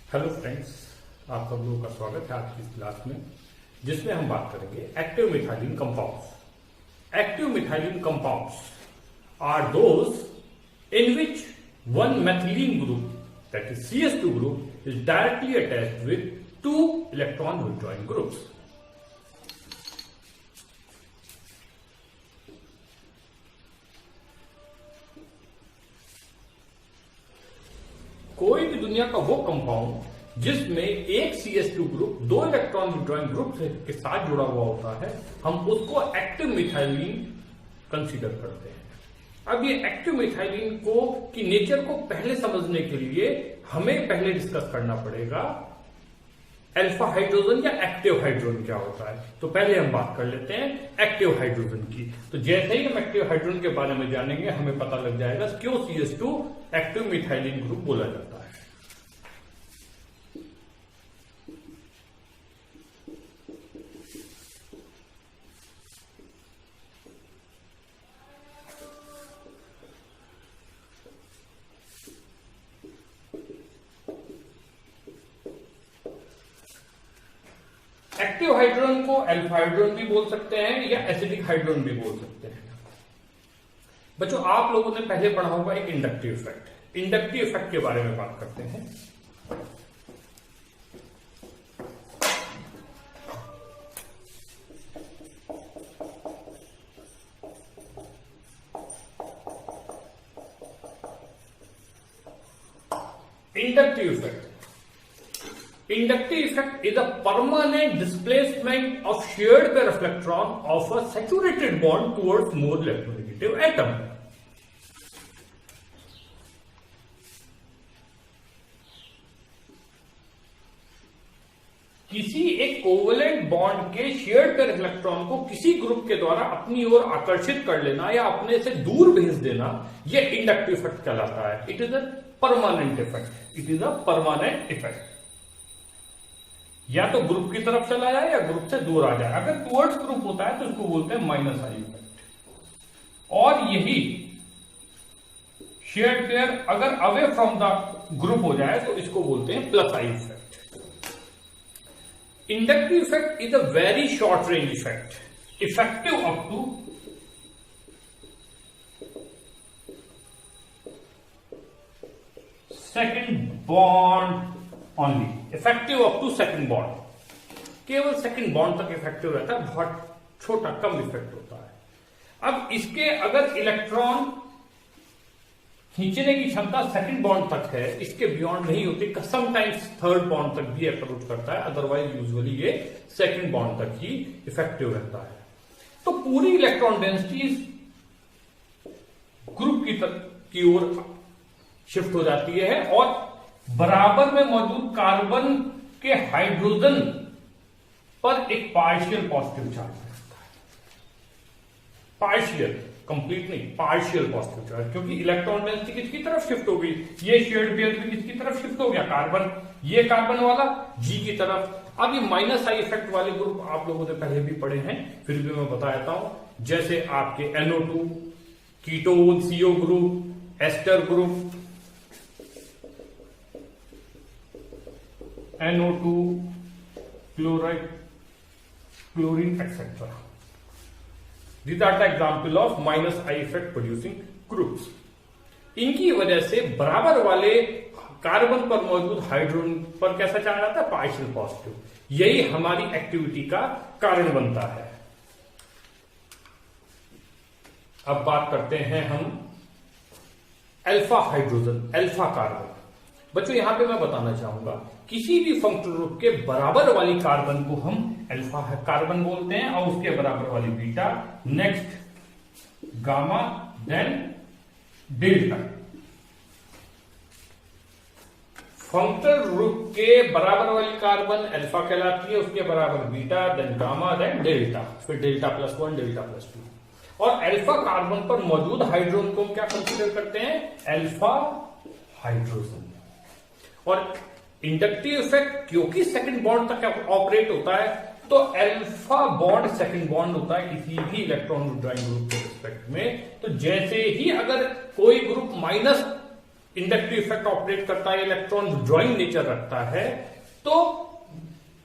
Hello friends, आप सब लोगों का स्वागत है आज की इस क्लास में, जिसमें हम बात करेंगे active methylene compounds. Active methylene compounds are those in which one methylene group, that is CS2 group, is directly attached with two electron withdrawing groups. कोई भी दुनिया का वो कंपाउंड जिसमें एक CS2 ग्रुप दो इलेक्ट्रॉन विड्रॉइंग ग्रुप के साथ जुड़ा हुआ होता है, हम उसको एक्टिव मिथाइलिन कंसीडर करते हैं। अब ये एक्टिव मिथाइलिन को की नेचर को पहले समझने के लिए हमें पहले डिस्कस करना पड़ेगा अल्फा हाइड्रोजन या एक्टिव हाइड्रोजन क्या होता है। तो पहले हम बात कर लेते हैं एक्टिव हाइड्रोजन की। तो जैसे ही हम एक्टिव हाइड्रोजन के बारे में जानेंगे, हमें पता लग जाएगा क्यों CS2 एक्टिव मिथाइलिन ग्रुप बोला जाता है। एक्टिव हाइड्रोजन को अल्फा हाइड्रोजन भी बोल सकते हैं या एसिडिक हाइड्रोजन भी बोल सकते हैं। बच्चों, आप लोगों ने पहले पढ़ा होगा एक इंडक्टिव इफेक्ट। इंडक्टिव इफेक्ट के बारे में बात करते हैं। Inductive effect Inductive effect is a permanent displacement of shared pair of electron of a saturated bond towards more electronegative atom. किसी एक कोवलेंट बॉन्ड के शेयर्ड पेयर इलेक्ट्रॉन को किसी ग्रुप के द्वारा अपनी ओर आकर्षित कर लेना या अपने से दूर भेज देना, यह इंडक्टिव इफेक्ट कहलाता है। It is a permanent effect. It is a permanent effect. या तो ग्रुप की तरफ चला जाए या ग्रुप से दूर आ जाए। अगर टुवर्ड्स ग्रुप होता है तो इसको बोलते हैं माइनस आई इफेक्ट। और यही शेयर्ड पेयर अगर अवे फ्रॉम द ग्रुप हो जाए तो इसको बोलते हैं plus I effect. Inductive effect is a very short range effect, effective up to second bond only. Effective up to second bond. केवल सेकंड बॉन्ड तक इफेक्टिव रहता है, बहुत छोटा कम इफेक्ट होता है। अब इसके अगर इलेक्ट्रॉन खींचने की क्षमता सेकंड बॉन्ड तक है, इसके बियॉन्ड नहीं होती, समटाइम्स थर्ड बॉन्ड तक भी अप्रोच करता है, अदरवाइज यूजुअली ये सेकंड बॉन्ड तक ही इफेक्टिव रहता है। तो पूरी इलेक्ट्रॉन डेंसिटी ग्रुप की ओर शिफ्ट हो जाती है और बराबर में मौजूद कार्बन के हाइड्रोजन पर एक पार्शियल पॉजिटिव चार्ज रहता है। पार्शियल, कंप्लीट नहीं, पार्शियल पॉजिटिव चार्ज, क्योंकि इलेक्ट्रॉन डेंसिटी किसकी तरफ शिफ्ट हो गई, ये शेयर्ड पेयर भी किसकी तरफ शिफ्ट हो गया, कार्बन, ये कार्बन वाला जी की तरफ। अब ये माइनस आई इफेक्ट वाले ग्रुप आप लोगों ने पहले भी पढ़े हैं, फिर भी मैं बता देता हूं। जैसे आपके NO2, ketone, CO group, ester group, NO2, chloride, chlorine, etc. These are the example of minus I effect producing groups. इनकी वजह से बराबर वाले कार्बन पर मौजूद हाइड्रोजन पर कैसा चार्ज आता है, पार्शियल पॉजिटिव। यही हमारी एक्टिविटी का कारण बनता है। अब बात करते हैं हम अल्फा हाइड्रोजन, अल्फा कार्बन। बच्चों, यहां पे मैं बताना चाहूंगा, किसी भी फंक्शनल ग्रुप के बराबर वाली कार्बन को हम अल्फा कार्बन बोलते हैं और उसके बराबर वाली beta, next gamma, then delta. Functional group के बराबर वाली कार्बन अल्फा कहलाती है, उसके बराबर beta, then gamma, then delta, फिर डेल्टा +1, डेल्टा +2। और अल्फा कार्बन पर मौजूद हाइड्रोजन को क्या कंसीडर करते हैं, अल्फा हाइड्रोजन। और इंडक्टिव इफेक्ट क्योंकि सेकंड बॉन्ड तक ऑपरेट होता है, तो अल्फा बॉन्ड सेकंड बॉन्ड होता है किसी भी इलेक्ट्रॉन विड्रॉइंग ग्रुप के रिस्पेक्ट में। तो जैसे ही अगर कोई group minus inductive effect operate करता है, इलेक्ट्रॉन विड्रॉइंग नेचर रखता है, तो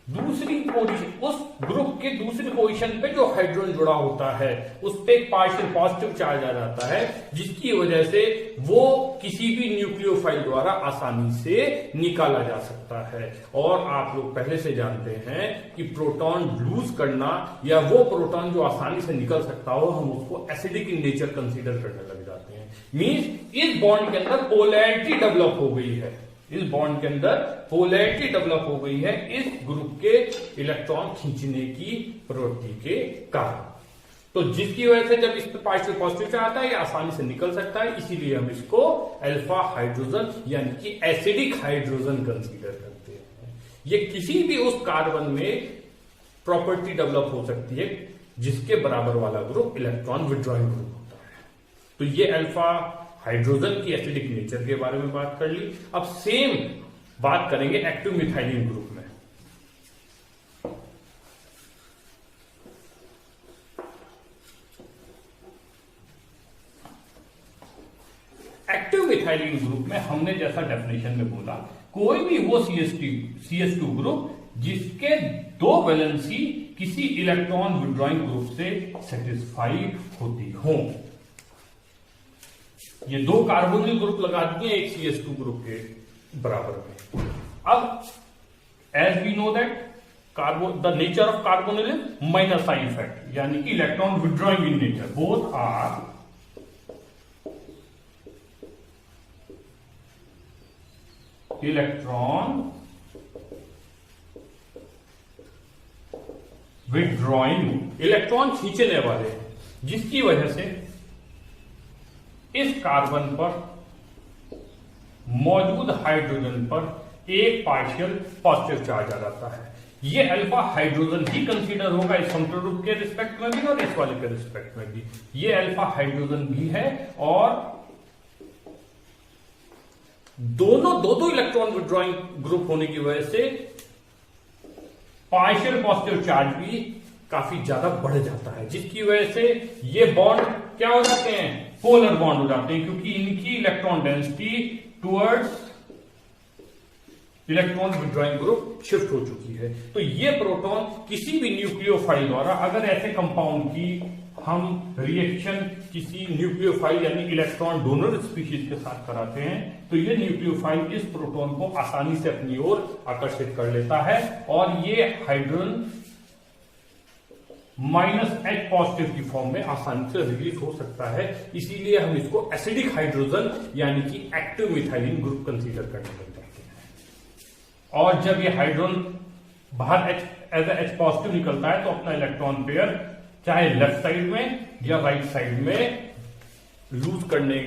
दूसरी पोजीशन, उस ग्रुप के दूसरी पोजीशन पे जो हाइड्रोजन जुड़ा होता है उस पे एक पार्शियल पॉजिटिव चार्ज आ जाता है, जिसकी वजह से वो किसी भी न्यूक्लियोफाइल द्वारा आसानी से निकाला जा सकता है। और आप लोग पहले से जानते हैं कि प्रोटॉन लूज करना या वो प्रोटॉन जो आसानी से निकल सकता हो, हम उसको एसिडिक इन नेचर कंसीडर करने लग जाते हैं। मींस इस बॉन्ड के अंदर पोलैरिटी डेवलप हो गई है, इस बॉन्ड के अंदर पोलैरिटी डेवलप हो गई है इस ग्रुप के इलेक्ट्रॉन खींचने की प्रवृत्ति के कारण। तो जिसकी वजह से जब इस पर पार्शियल पॉजिटिव आता है, ये आसानी से निकल सकता है, इसीलिए हम इसको अल्फा हाइड्रोजन यानी कि एसिडिक हाइड्रोजन कंसीडर करते हैं। ये किसी भी उस कार्बन में प्रॉपर्टी डेवलप हो सकती है जिसके बराबर वाला ग्रुप इलेक्ट्रॉन विड्रॉइंग ग्रुप होता है। तो ये अल्फा हाइड्रोजन की एसिडिक नेचर के बारे में बात कर ली। अब सेम बात करेंगे एक्टिव मिथाइलिन ग्रुप में। एक्टिव मिथाइलिन ग्रुप में हमने जैसा डेफिनेशन में बोला, कोई भी वो CH2 ग्रुप जिसके दो वैलेंसी किसी इलेक्ट्रॉन विड्रॉइंग ग्रुप से सेटिस्फाई होती हो। ये दो कार्बोनिल ग्रुप लगा दिए एक CH2 ग्रुप के बराबर में। अब as we know that the nature of carbonyl is minus I effect, यानी कि electron withdrawing in nature, both are electron withdrawing, electron खींचने वाले हैं, जिसकी वजह से इस कार्बन पर मौजूद हाइड्रोजन पर एक पार्शियल पॉजिटिव चार्ज आ जाता है। ये अल्फा हाइड्रोजन ही कंसीडर होगा इस समतल ग्रुप के रिस्पेक्ट में भी और इस वाले के रिस्पेक्ट में भी। ये अल्फा हाइड्रोजन भी है और दोनों दो इलेक्ट्रॉन विड्रॉइंग ग्रुप होने की वजह से पार्शियल पॉजिटिव चार्ज भी काफी ज्यादा बढ़ जाता है, जिसकी वजह से ये बॉन्ड क्या हो जाते हैं, पोलर बॉन्ड हो जाते हैं, क्योंकि इनकी electron density towards electron withdrawing group shift हो चुकी है। तो ये प्रोटॉन किसी भी न्यूक्लियोफाइल द्वारा, अगर ऐसे कंपाउंड की हम रिएक्शन किसी न्यूक्लियोफाइल यानी इलेक्ट्रॉन डोनर स्पीशीज के साथ कराते हैं, तो ये न्यूक्लियोफाइल इस प्रोटॉन को आसानी से अपनी ओर आकर्षित कर लेता है और ये हाइड्रोजन -H पॉजिटिव की फॉर्म में आसानी से रिलीज हो सकता है। इसीलिए हम इसको एसिडिक हाइड्रोजन यानी कि एक्टिव मिथाइलिन ग्रुप कंसीडर करने लग जाते हैं। और जब ये हाइड्रोजन बाहर एज H पॉजिटिव निकलता है तो अपना इलेक्ट्रॉन पेयर चाहे लेफ्ट साइड में या राइट साइड में लूज करने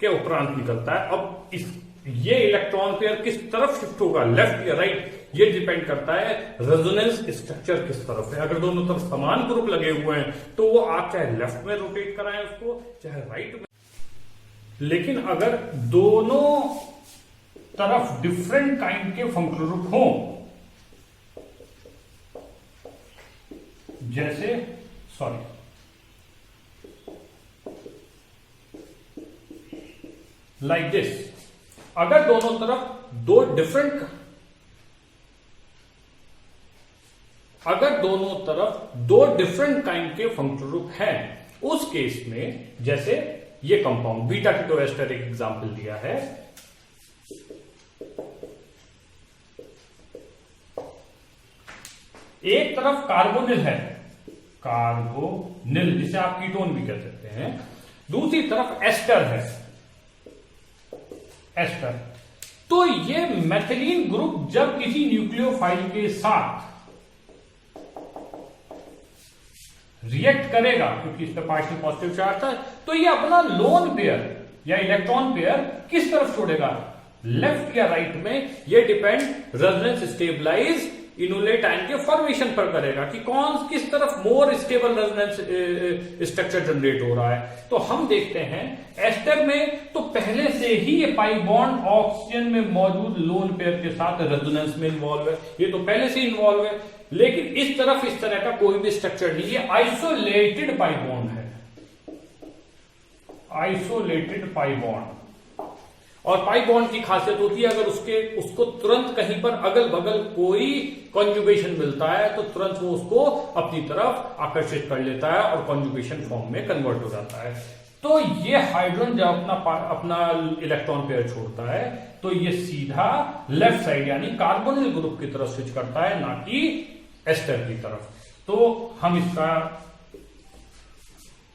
के उपरांत निकलता है। अब ये इलेक्ट्रॉन पेयर किस तरफ शिफ्ट होगा, लेफ्ट या राइट, ये डिपेंड करता है रेजोनेंस स्ट्रक्चर किस तरफ है। अगर दोनों तरफ समान ग्रुप लगे हुए हैं तो वो आप चाहे लेफ्ट में रोटेट कराएं उसको, चाहे राइट में। लेकिन अगर दोनों तरफ डिफरेंट काइंड के फंक्शनल ग्रुप हों, जैसे लाइक दिस, अगर दोनों तरफ दो डिफरेंट काइंड के फंक्शनल ग्रुप हैं, उस केस में जैसे ये कंपाउंड बीटा कीटोएस्टर एक एग्जांपल दिया है, एक तरफ कार्बोनिल है, कार्बोनिल जिसे आप कीटोन भी कह सकते हैं, दूसरी तरफ एस्टर है, एस्टर। तो ये मेथिलीन ग्रुप जब किसी न्यूक्लियोफाइल के साथ रिएक्ट करेगा, क्योंकि इस पर पार्शियल पॉजिटिव चार्ज था, तो ये अपना लोन पेयर या इलेक्ट्रॉन पेयर किस तरफ छोड़ेगा, लेफ्ट या राइट में, ये डिपेंड रेजोनेंस स्टेबलाइज इनुलेट आयन के फॉर्मेशन पर करेगा कि कौन किस तरफ more stable resonance structure generate हो रहा है। तो हम देखते हैं एस्टर में तो पहले से ही ये पाई बॉन्ड ऑक्सीजन में मौजूद लोन पेयर के साथ रेजोनेंस में इन्वॉल्व है, ये तो पहले से इन्वॉल्व है। लेकिन इस तरफ इस तरह का कोई भी स्ट्रक्चर नहीं है, आइसोलेटेड पाई बॉन्ड है, आइसोलेटेड पाई बॉन्ड। और पाई बॉन्ड की खासियत होती है अगर उसको तुरंत कहीं पर अगल बगल कोई कॉन्जुगेशन मिलता है तो तुरंत वो उसको अपनी तरफ आकर्षित कर लेता है और कॉन्जुगेशन फॉर्म में कन्वर्ट हो जाता है। तो ये हाइड्रोजन जब अपना इलेक्ट्रॉन पेयर छोड़ता है तो ये सीधा लेफ्ट साइड यानी कार्बोनिल ग्रुप की तरफ स्विच करता है, ना कि एस्टर की तरफ। तो हम इसका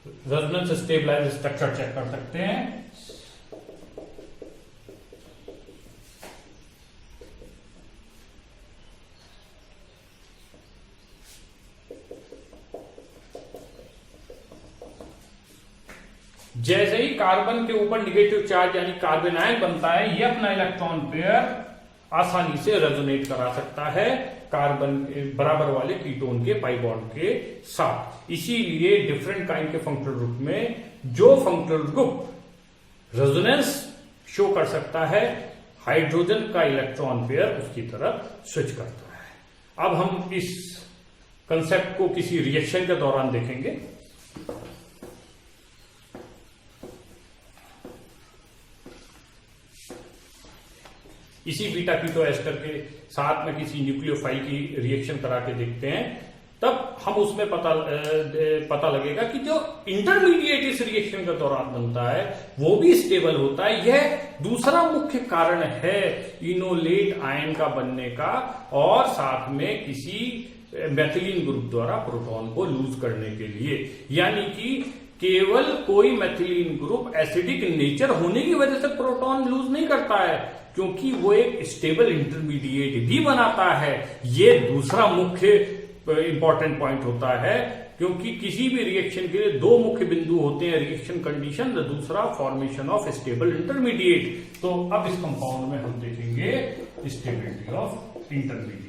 रेजोनेंस स्टेबलाइज्ड स्ट्रक्चर चेक कर सकते हैं। जैसे ही कार्बन के ऊपर निगेटिव चार्ज यानी कार्बन आयन बनता है, ये अपना इलेक्ट्रॉन पेयर आसानी से रेजोनेट करा सकता है कार्बन बराबर वाले कीटोन के पाई बॉन्ड के साथ। इसीलिए डिफरेंट काइंड के फंक्शनल ग्रुप में जो फंक्शनल ग्रुप रेजोनेंस शो कर सकता है, हाइड्रोजन का इलेक्ट्रॉन पेयर उसकी तरफ स्विच करता है। अब हम इस कंसेप्ट को किसी रिएक्शन के दौरान देखेंगे। इसी बीटा कीटो एस्टर के साथ में किसी न्यूक्लियोफाइल की रिएक्शन करा के देखते हैं, तब हम उसमें पता लगेगा कि जो इंटरमीडिएट इस रिएक्शन के दौरान बनता है वो भी स्टेबल होता है। यह दूसरा मुख्य कारण है इनोलेट आयन का बनने का और साथ में किसी मैथिलीन ग्रुप द्वारा प्रोटॉन को लूज करने के लिए। यानी कि केवल कोई मैथिलीन ग्रुप एसिडिक नेचर होने की वजह से प्रोटॉन लूज नहीं करता है, क्योंकि वो एक स्टेबल इंटरमीडिएट भी बनाता है। ये दूसरा मुख्य इंपॉर्टेंट पॉइंट होता है, क्योंकि किसी भी रिएक्शन के लिए दो मुख्य बिंदु होते हैं, रिएक्शन कंडीशन, दूसरा फॉर्मेशन ऑफ स्टेबल इंटरमीडिएट। तो अब इस कंपाउंड में हम देखेंगे स्टेबिलिटी ऑफ इंटरमीडिएट।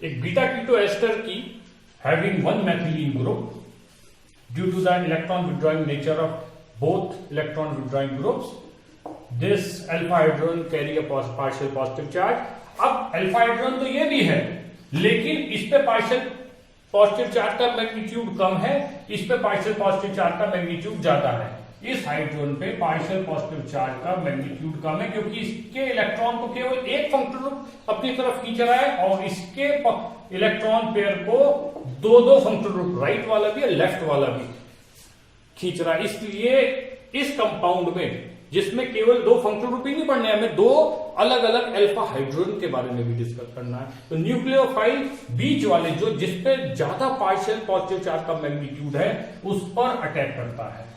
एक बीटा कीटो एस्टर की having one methylene group due to the electron withdrawing nature of both electron withdrawing groups, this alpha hydrogen carry a partial positive charge. अब alpha hydrogen तो ये भी है, लेकिन इस पे पार्शियल पॉजिटिव चार्ज का मैग्नीट्यूड कम है, इस पे पार्शियल पॉजिटिव चार्ज का मैग्नीट्यूड ज्यादा है। इस हाइड्रोजन पे पार्शियल पॉजिटिव चार्ज का मैग्नीट्यूड कम है, क्योंकि इसके इलेक्ट्रॉन को केवल एक फंक्शनल ग्रुप अपनी तरफ खींच रहा है और इसके इलेक्ट्रॉन पेयर को दो फंक्शनल ग्रुप, राइट वाला भी और लेफ्ट वाला भी खींच रहा है। इसलिए इस कंपाउंड में, जिसमें केवल दो फंक्शनल ग्रुप ही नहीं पढ़ने हैं, हमें दो अलग अलग अल्फा हाइड्रोजन के बारे में भी डिस्कस करना है। तो न्यूक्लियोफाइल बीच वाले जो जिसपे ज्यादा पार्शियल पॉजिटिव चार्ज का मैग्नीट्यूड है उस पर अटैक करता है।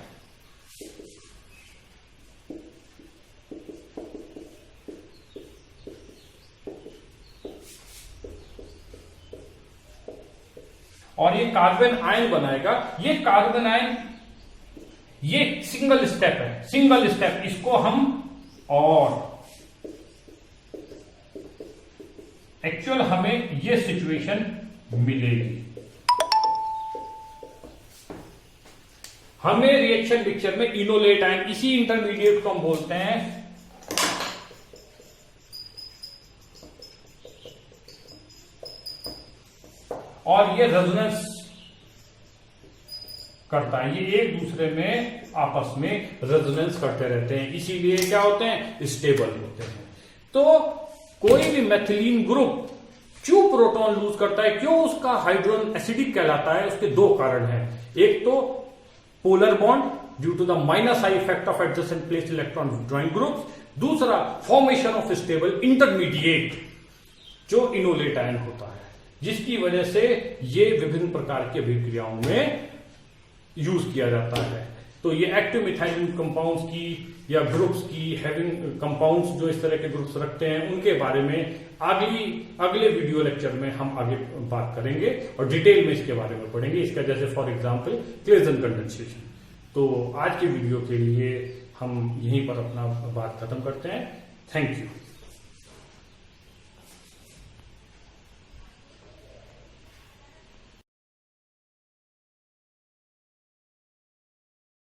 और ये कार्बन आयन बनाएगा। ये कार्बन आयन ये सिंगल स्टेप है, सिंगल स्टेप, इसको हम और एक्चुअल हमें ये सिचुएशन मिलेगी। हमें रिएक्शन पिक्चर में इनोलेट आयन, इसी इंटरमीडिएट को हम बोलते हैं और ये रेजोनेंस करता है, ये एक दूसरे में आपस में रेजोनेंस करते रहते हैं, इसीलिए क्या होते हैं, स्टेबल होते हैं। तो कोई भी मैथिलीन ग्रुप क्यों प्रोटॉन लूज करता है, क्यों उसका हाइड्रोजन एसिडिक कहलाता है, उसके दो कारण हैं। एक तो polar bond due to the minus I effect of adjacent placed electron withdrawing groups, दूसरा फॉर्मेशन ऑफ स्टेबल इंटरमीडिएट जो इनोलेट आयन होता है, जिसकी वजह से ये विभिन्न प्रकार की अभिक्रियाओं में यूज किया जाता है। तो ये एक्टिव मिथाइलिन कंपाउंड्स की या ग्रुप्स की हैविंग कंपाउंड्स जो इस तरह के ग्रुप्स रखते हैं उनके बारे में अगले वीडियो लेक्चर में हम आगे बात करेंगे और डिटेल में इसके बारे में पढ़ेंगे। इसका जैसे फॉर एग्जांपल क्लेजन कंडेंसेशन। तो आज के वीडियो के लिए हम यहीं पर अपना बात खत्म करते हैं। Thank you.